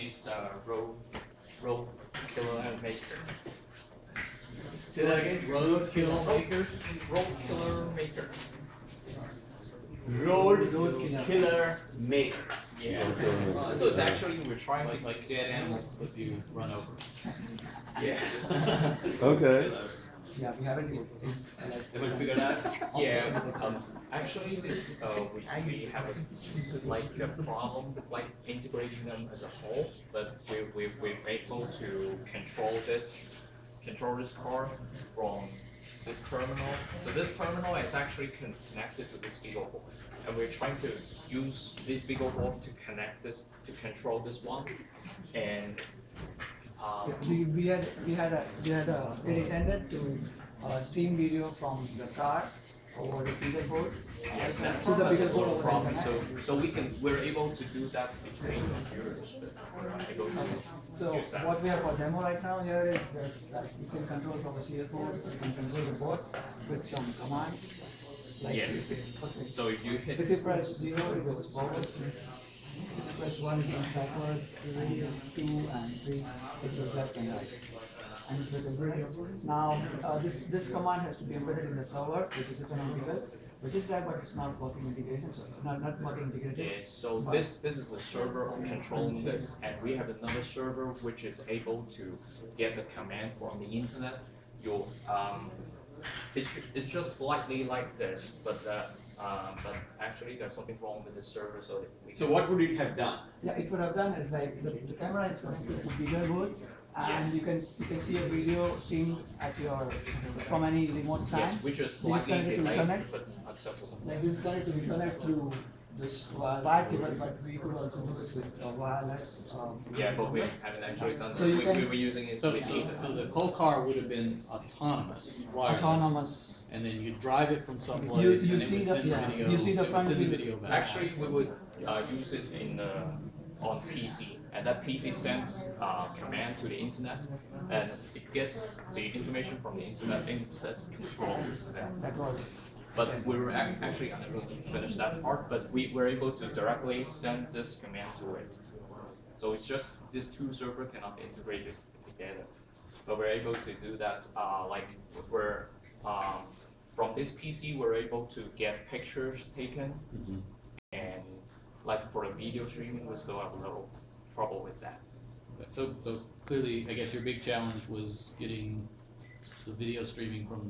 these road killer makers. Say that again. Road killer makers. Road killer makers. Road killer makers. Yeah. So it's actually we're trying like dead animals if you run over. Yeah. Okay. Yeah, we haven't Figured out. Yeah. Actually, this we have a problem like integrating them as a whole, but we're able to control this car from this terminal. So this terminal is actually connected to this beagle board, and we're trying to use this beagle board to connect this to control this one, and we intended to stream video from the car over the beagle board. yes, that's to the beagle board no over problem. the internet. So we're able to do that between computers. But we're able to So use that. what we have for demo right now here is just that you can control from a serial port, you can control the board with some commands. Like Yes. okay. So if you hit If you press 0, it goes forward. If you press 1, it goes backward. 3, 2, and 3, it goes left and right. And it goes now, this command has to be embedded in the server, which is written on Beagle, which is there, but it's not working integration, so it's not working integrated. yeah, so this is a server controlling this, and we have another server which is able to get the command from the internet. It's just slightly like this, but actually there's something wrong with the server, so we So what would it have done? Yeah, it would have done is like the camera is connected to Beagle board, and Yes. you can see a video streamed at your from any remote time. yes, which is This is slightly connected to delayed, internet. but acceptable. Like this is connected to internet through this wire cable, but we could also do this with wireless. Yeah, but we haven't actually done So that. you We can- were using it So, with so, Ethernet. so the whole car would have been autonomous, wireless, Autonomous. and then you drive it from someplace, You and it see would the- send yeah, video. you see the it would front send the view. video back. Actually, we would use it in on PC, and that PC sends command to the internet, and it gets the information from the internet and sets control. That was. But we were actually unable to finish that part, but we were able to directly send this command to it. So it's just these two servers cannot be integrated together. But we're able to do that, like we're from this PC we're able to get pictures taken, and like for the video streaming we still have a little trouble with that. Okay, so clearly, I guess your big challenge was getting the video streaming from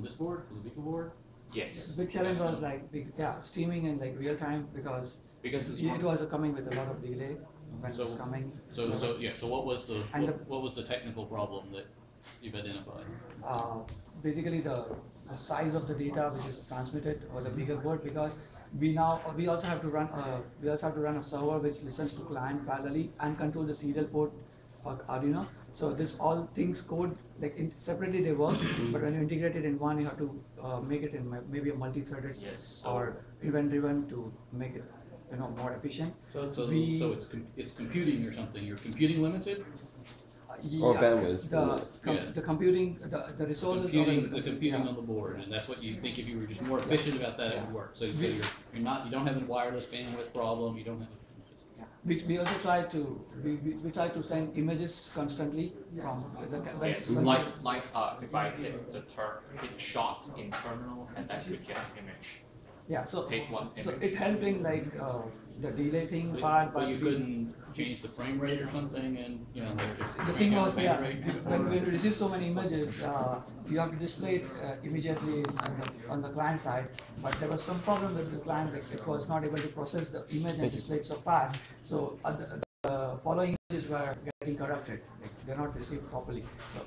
this board, from the beagle board. Yes. The big challenge was like streaming in like real time because Because it was coming with a lot of delay when it was coming. So what was the And what was the technical problem that you've identified? Basically the size of the data which is transmitted over the beagle board, because we also have to run a server which listens to client parallelly and control the serial port or Arduino. So this all things code like separately they work, but when you integrate it in one, you have to make it in maybe a multi-threaded or event-driven to make it more efficient. So it's computing or something. You're computing limited. Or bandwidth. The computing, the resources. The computing on the board, and that's what you think if you were just more efficient about that, it would work. So you don't have a wireless bandwidth problem. You don't have. We also try to send images constantly from the yes, like if I hit shot in terminal, and that could get an image. Yeah, so Take one so image. it helped in like the delay thing part, but you couldn't change the frame rate or something, and the thing was when we receive so many images, you have to display it immediately on the client side. But there was some problem with the client, like it was not able to process the image and display it so fast. So the following images were getting corrupted, like they're not received properly. So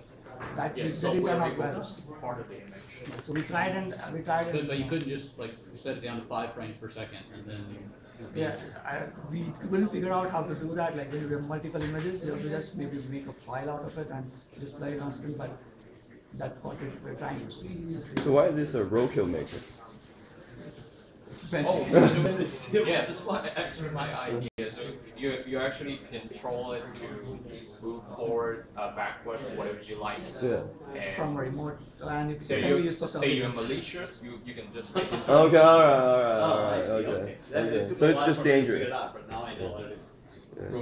that didn't turn out well. Part of the image. So we tried. But you couldn't just like set it down to 5 frames per second, and then. We couldn't figure out how to do that. Like when you have multiple images, you have to just maybe make a file out of it and display it on screen. But that's what we're trying to do. So why is this a roadkill maker? Yeah, that's actually my idea. So you actually control it to move forward, backward, whatever you like. Yeah. And From a remote, and it say can be used for say you're surveillance. malicious, you can just make it. Okay, alright, okay. So it's just dangerous. But now I know. Yeah.